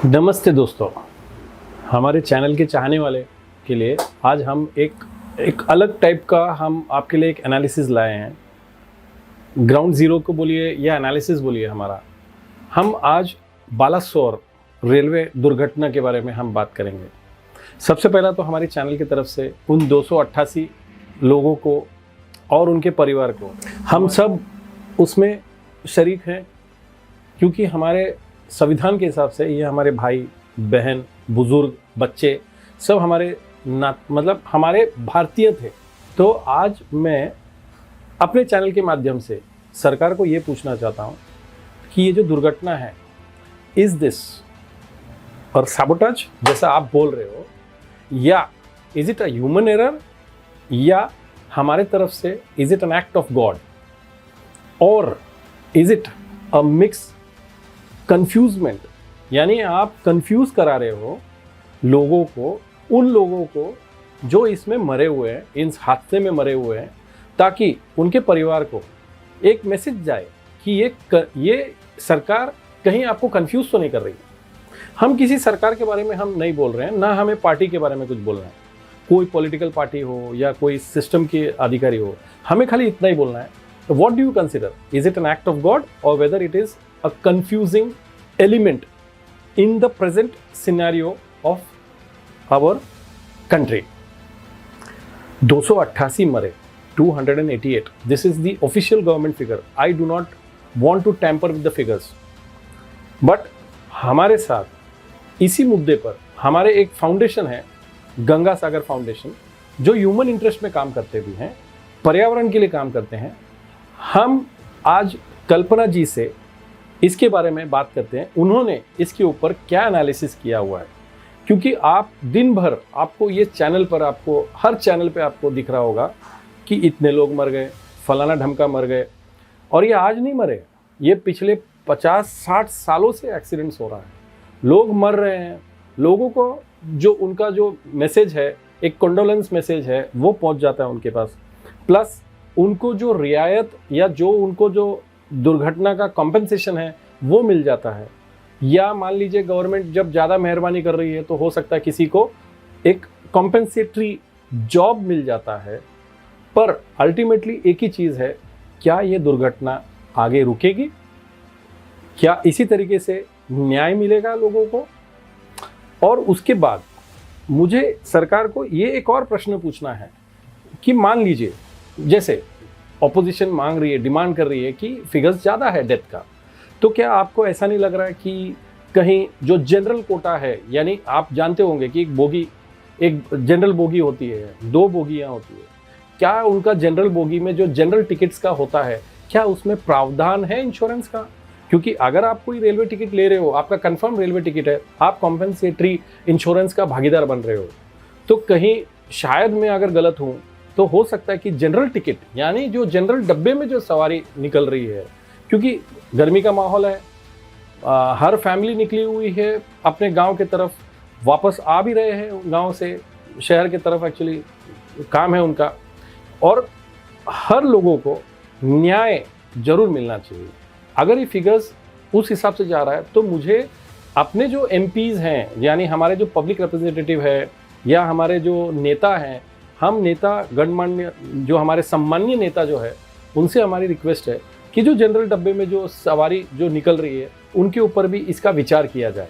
नमस्ते दोस्तों, हमारे चैनल के चाहने वाले के लिए आज हम एक अलग टाइप का हम आपके लिए एक एनालिसिस लाए हैं। ग्राउंड ज़ीरो को बोलिए या एनालिसिस बोलिए हमारा। हम आज बालासोर रेलवे दुर्घटना के बारे में हम बात करेंगे। सबसे पहला तो हमारे चैनल की तरफ से उन 288 लोगों को और उनके परिवार को, हम सब उसमें शरीक हैं, क्योंकि हमारे संविधान के हिसाब से ये हमारे भाई बहन बुजुर्ग बच्चे सब हमारे मतलब हमारे भारतीय थे। तो आज मैं अपने चैनल के माध्यम से सरकार को ये पूछना चाहता हूँ कि ये जो दुर्घटना है, इज़ दिस और सैबोटेज जैसा आप बोल रहे हो, या is it a human error, या हमारे तरफ से is it an act of God, और इज़ इट अ मिक्स कंफ्यूजमेंट, यानी आप कंफ्यूज करा रहे हो लोगों को, उन लोगों को जो इसमें मरे हुए हैं, इन हादसे में मरे हुए हैं, ताकि उनके परिवार को एक मैसेज जाए कि ये सरकार कहीं आपको कंफ्यूज तो नहीं कर रही है। हम किसी सरकार के बारे में हम नहीं बोल रहे हैं, ना हमें पार्टी के बारे में कुछ बोल रहे हैं, कोई पॉलिटिकल पार्टी हो या कोई सिस्टम के अधिकारी हो, हमें खाली इतना ही बोलना है। तो what do you consider, is it an act of God और whether it is a confusing element in the present scenario of our country. 288 मरे, 288. This is the official government figure. I do not want to tamper with the figures. But हमारे साथ इसी मुद्दे पर हमारे एक foundation है, गंगा सागर फाउंडेशन, जो ह्यूमन इंटरेस्ट में काम करते भी हैं, पर्यावरण के लिए काम करते हैं। हम आज कल्पना जी से इसके बारे में बात करते हैं, उन्होंने इसके ऊपर क्या एनालिसिस किया हुआ है। क्योंकि आप दिन भर आपको ये चैनल पर, आपको हर चैनल पे आपको दिख रहा होगा कि इतने लोग मर गए, फलाना ढमका मर गए, और ये आज नहीं मरे, ये पिछले 50-60 सालों से एक्सीडेंट्स हो रहा है, लोग मर रहे हैं। लोगों को जो उनका जो मैसेज है, एक कंडोलेंस मैसेज है, वो पहुंच जाता है उनके पास, प्लस उनको जो रियायत या जो उनको जो दुर्घटना का कॉम्पेंसेशन है वो मिल जाता है। या मान लीजिए गवर्नमेंट जब ज़्यादा मेहरबानी कर रही है तो हो सकता है किसी को एक कॉम्पेंसेटरी जॉब मिल जाता है। पर अल्टीमेटली एक ही चीज़ है, क्या ये दुर्घटना आगे रुकेगी? क्या इसी तरीके से न्याय मिलेगा लोगों को? और उसके बाद मुझे सरकार को ये एक और प्रश्न पूछना है कि मान लीजिए जैसे ऑपोजिशन मांग रही है, डिमांड कर रही है कि फिगर्स ज़्यादा है डेथ का, तो क्या आपको ऐसा नहीं लग रहा है कि कहीं जो जनरल कोटा है, यानी आप जानते होंगे कि एक जनरल बोगी होती है, 2 बोगियाँ होती है, क्या उनका जनरल बोगी में जो जनरल टिकट्स का होता है, क्या उसमें प्रावधान है इंश्योरेंस का? क्योंकि अगर आप कोई रेलवे टिकट ले रहे हो, आपका कंफर्म रेलवे टिकट है, आप कॉम्पेंसेटरी इंश्योरेंस का भागीदार बन रहे हो, तो कहीं शायद मैं अगर गलत हूँ तो हो सकता है कि जनरल टिकट, यानी जो जनरल डब्बे में जो सवारी निकल रही है, क्योंकि गर्मी का माहौल है, हर फैमिली निकली हुई है अपने गांव के तरफ, वापस आ भी रहे हैं गांव से शहर के तरफ, एक्चुअली काम है उनका, और हर लोगों को न्याय जरूर मिलना चाहिए। अगर ये फिगर्स उस हिसाब से जा रहा है तो मुझे अपने जो एमपीज़ हैं, यानी हमारे जो पब्लिक रिप्रेजेंटेटिव है या हमारे जो नेता हैं, हम नेता गणमान्य जो हमारे सम्मानीय नेता जो है, उनसे हमारी रिक्वेस्ट है कि जो जनरल डब्बे में जो सवारी जो निकल रही है उनके ऊपर भी इसका विचार किया जाए।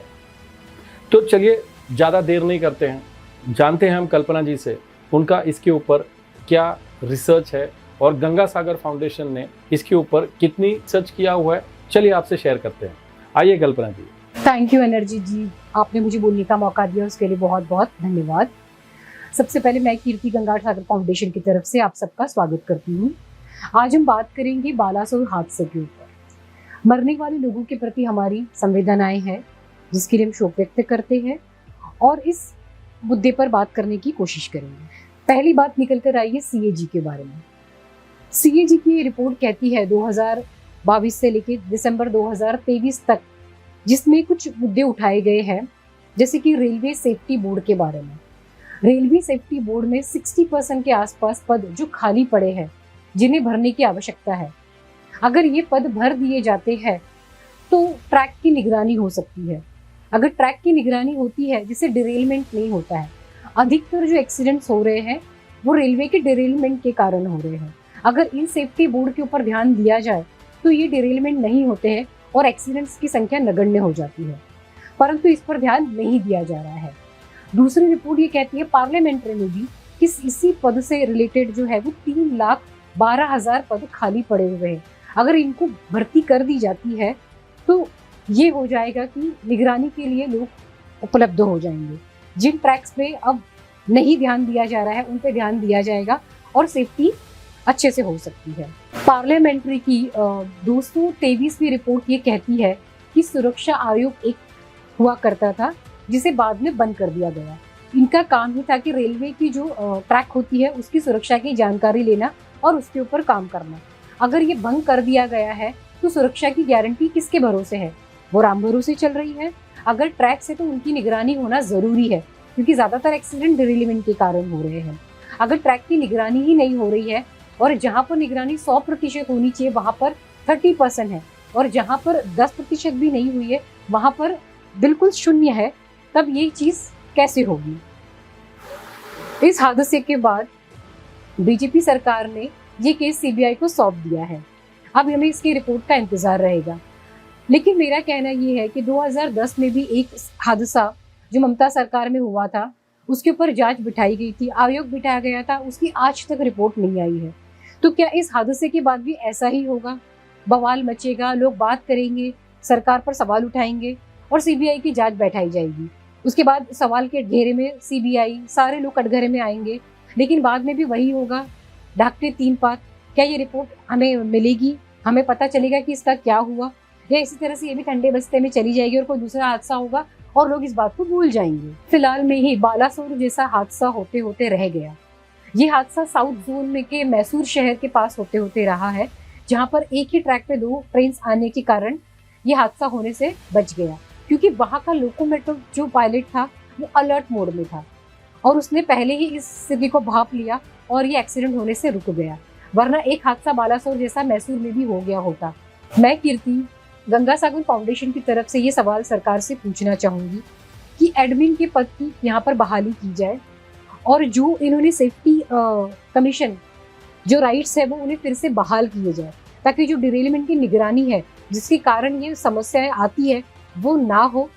तो चलिए ज़्यादा देर नहीं करते हैं, जानते हैं हम कल्पना जी से उनका इसके ऊपर क्या रिसर्च है और गंगा सागर फाउंडेशन ने इसके ऊपर कितनी रिसर्च किया हुआ है। चलिए आपसे शेयर करते हैं, आइए कल्पना जी। थैंक यू एनर्जी जी, आपने मुझे बोलने का मौका दिया, उसके लिए बहुत बहुत धन्यवाद। सबसे पहले मैं कीर्ति गंगा सागर फाउंडेशन की तरफ से आप सबका स्वागत करती हूँ। आज हम बात करेंगे बालासोर हादसे के ऊपर। मरने वाले लोगों के प्रति हमारी संवेदनाएं हैं, जिसके लिए हम शोक व्यक्त करते हैं और इस मुद्दे पर बात करने की कोशिश करेंगे। पहली बात निकल कर आई है सीएजी के बारे में। सीएजी की रिपोर्ट कहती है 2022 से लेकर दिसंबर 2023 तक, जिसमें कुछ मुद्दे उठाए गए हैं, जैसे कि रेलवे सेफ्टी बोर्ड के बारे में। रेलवे सेफ्टी बोर्ड में 60% के आसपास पद जो खाली पड़े हैं, जिन्हें भरने की आवश्यकता है। अगर ये पद भर दिए जाते हैं तो ट्रैक की निगरानी हो सकती है। अगर ट्रैक की निगरानी होती है जिससे डिरेलमेंट नहीं होता है, अधिकतर जो एक्सीडेंट्स हो रहे हैं वो रेलवे के डिरेलमेंट के कारण हो रहे हैं। अगर इन सेफ्टी बोर्ड के ऊपर ध्यान दिया जाए तो ये डिरेलमेंट नहीं होते हैं और एक्सीडेंट्स की संख्या नगण्य हो जाती है, परंतु इस पर ध्यान नहीं दिया जा रहा है। दूसरी रिपोर्ट ये कहती है पार्लियामेंट्री में भी कि इसी पद से रिलेटेड जो है वो 3,12,000 पद खाली पड़े हुए हैं। अगर इनको भर्ती कर दी जाती है तो ये हो जाएगा कि निगरानी के लिए लोग उपलब्ध हो जाएंगे। जिन ट्रैक्स पे अब नहीं ध्यान दिया जा रहा है उन पे ध्यान दिया जाएगा और सेफ्टी अच्छे से हो सकती है। पार्लियामेंट्री की 223वीं रिपोर्ट ये कहती है कि सुरक्षा आयोग एक हुआ करता था जिसे बाद में बंद कर दिया गया। इनका काम ही था कि रेलवे की जो ट्रैक होती है उसकी सुरक्षा की जानकारी लेना और उसके ऊपर काम करना। अगर ये भंग कर दिया गया है तो सुरक्षा की गारंटी किसके भरोसे है? वो राम भरोसे चल रही है। अगर ट्रैक से तो उनकी निगरानी होना जरूरी है क्योंकि ज्यादातर एक्सीडेंट डिरेलमेंट के कारण हो रहे हैं। अगर ट्रैक की निगरानी ही नहीं हो रही है और जहाँ पर निगरानी 100% होनी चाहिए वहाँ पर 30% है और जहाँ पर 10% भी नहीं हुई है वहाँ पर बिल्कुल शून्य है, तब ये चीज कैसे होगी? इस हादसे के बाद बीजेपी सरकार ने ये केस सीबीआई को सौंप दिया है। अब हमें इसकी रिपोर्ट का इंतजार रहेगा। लेकिन मेरा कहना ये है कि 2010 में भी एक हादसा जो ममता सरकार में हुआ था उसके ऊपर जांच बिठाई गई थी, आयोग बिठाया गया था, उसकी आज तक रिपोर्ट नहीं आई है। तो क्या इस हादसे के बाद भी ऐसा ही होगा? बवाल मचेगा, लोग बात करेंगे, सरकार पर सवाल उठाएंगे और सीबीआई की जांच बैठाई जाएगी। उसके बाद सवाल के घेरे में सीबीआई सारे लोग कटघरे में आएंगे, लेकिन बाद में भी वही होगा, ढाकते तीन पात। क्या ये रिपोर्ट हमें मिलेगी? हमें पता चलेगा कि इसका क्या हुआ? या इसी तरह से ये भी ठंडे बस्ते में चली जाएगी और कोई दूसरा हादसा होगा और लोग इस बात को भूल जाएंगे? फिलहाल में ही बालासोर जैसा हादसा होते होते रह गया। ये हादसा साउथ जोन में के मैसूर शहर के पास होते होते रहा है, जहाँ पर एक ही ट्रैक पे 2 ट्रेन आने के कारण ये हादसा होने से बच गया क्योंकि वहाँ का लोकोमोटिव जो पायलट था वो अलर्ट मोड में था और उसने पहले ही इस स्थिति को भांप लिया और ये एक्सीडेंट होने से रुक गया, वरना एक हादसा बालासोर जैसा मैसूर में भी हो गया होता। मैं कीर्ति गंगा सागर फाउंडेशन की तरफ से ये सवाल सरकार से पूछना चाहूंगी कि एडमिन के पद की यहाँ पर बहाली की जाए और जो इन्होंने सेफ्टी कमीशन जो राइट्स है वो उन्हें फिर से बहाल किए जाए ताकि जो डिरेलमेंट की निगरानी है जिसके कारण ये समस्याएं आती है वो ना हो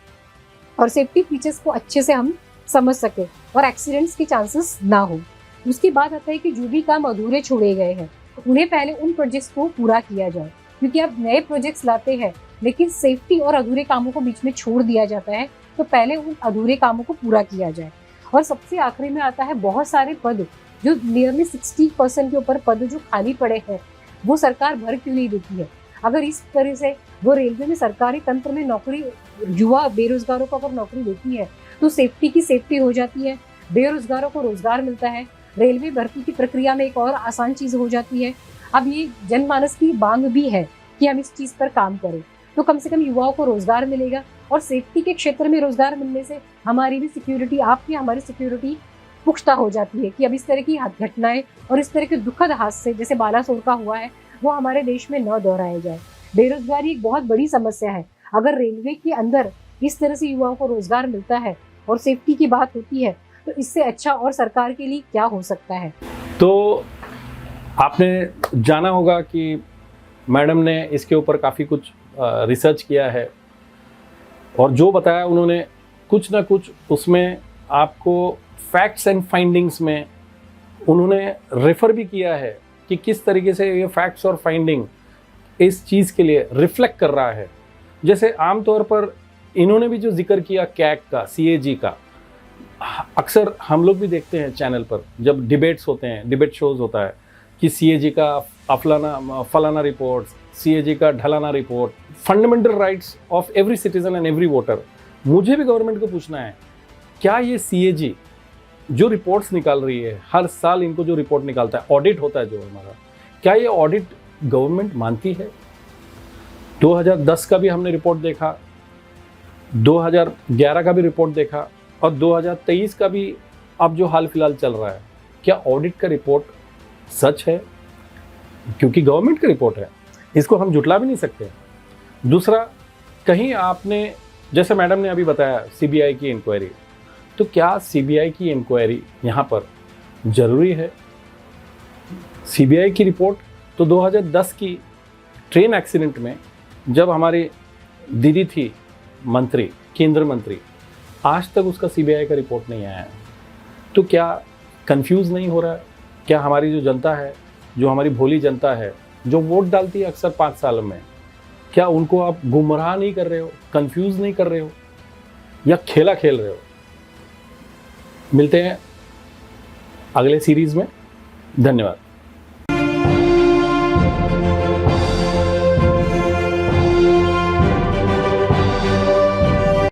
और सेफ्टी फीचर्स को अच्छे से हम समझ सके और एक्सीडेंट्स के चांसेस ना हो। उसके बाद आता है कि जो भी काम अधूरे छोड़े गए हैं उन्हें पहले उन प्रोजेक्ट्स को पूरा किया जाए क्योंकि आप नए प्रोजेक्ट्स लाते हैं लेकिन सेफ्टी और अधूरे कामों को बीच में छोड़ दिया जाता है, तो पहले उन अधूरे कामों को पूरा किया जाए। और सबसे आखिरी में आता है बहुत सारे पद जो नियरली 60% के ऊपर पद जो खाली पड़े हैं वो सरकार भर क्यों नहीं देती है? अगर इस तरह से वो रेलवे में सरकारी तंत्र में नौकरी युवा बेरोजगारों को अगर नौकरी देती है तो सेफ्टी की सेफ्टी हो जाती है, बेरोजगारों को रोजगार मिलता है, रेलवे भर्ती की प्रक्रिया में एक और आसान चीज हो जाती है। अब ये जनमानस की मांग भी है कि हम इस चीज पर काम करें, तो कम से कम युवाओं को रोजगार मिलेगा और सेफ्टी के क्षेत्र में रोजगार मिलने से हमारी भी सिक्योरिटी, आपकी हमारी सिक्योरिटी पुख्ता हो जाती है कि अब इस तरह की घटनाएं और इस तरह के दुखद हादसे जैसे बालासोर का हुआ है वो हमारे देश में न दोहराए जाए। बेरोजगारी एक बहुत बड़ी समस्या है। अगर रेलवे के अंदर इस तरह से युवाओं को रोजगार मिलता है और सेफ्टी की बात होती है तो इससे अच्छा और सरकार के लिए क्या हो सकता है? तो आपने जाना होगा कि मैडम ने इसके ऊपर काफ़ी कुछ रिसर्च किया है और जो बताया उन्होंने कुछ ना कुछ उसमें आपको फैक्ट्स एंड फाइंडिंग्स में उन्होंने रेफर भी किया है कि किस तरीके से ये फैक्ट्स और फाइंडिंग इस चीज़ के लिए रिफ्लेक्ट कर रहा है। जैसे आमतौर पर इन्होंने भी जो जिक्र किया कैग का, CAG का, अक्सर हम लोग भी देखते हैं चैनल पर जब डिबेट्स होते हैं, डिबेट शोज होता है कि CAG का फलाना रिपोर्ट, CAG का ढलाना report, fundamental rights of every citizen and every voter. मुझे भी गवर्नमेंट को पूछना है, क्या ये CAG जो रिपोर्ट्स निकाल रही है, हर साल इनको जो रिपोर्ट निकालता है, ऑडिट होता है जो हमारा, क्या ये ऑडिट गवर्नमेंट मानती है? 2010 का भी हमने रिपोर्ट देखा, 2011 का भी रिपोर्ट देखा और 2023 का भी अब जो हाल फिलहाल चल रहा है, क्या ऑडिट का रिपोर्ट सच है? क्योंकि गवर्नमेंट का रिपोर्ट है, इसको हम जुटला भी नहीं सकते। दूसरा, कहीं आपने जैसे मैडम ने अभी बताया सीबीआई की इंक्वायरी, तो क्या सीबीआई की इंक्वायरी यहाँ पर जरूरी है? सीबीआई की रिपोर्ट तो 2010 की ट्रेन एक्सीडेंट में जब हमारी दीदी थी मंत्री, केंद्र मंत्री, आज तक उसका सीबीआई का रिपोर्ट नहीं आया है। तो क्या कंफ्यूज नहीं हो रहा है? क्या हमारी जो जनता है, जो हमारी भोली जनता है, जो वोट डालती है अक्सर 5 साल में, क्या उनको आप गुमराह नहीं कर रहे हो, कंफ्यूज नहीं कर रहे हो, या खेला खेल रहे हो? मिलते हैं अगले सीरीज में। धन्यवाद।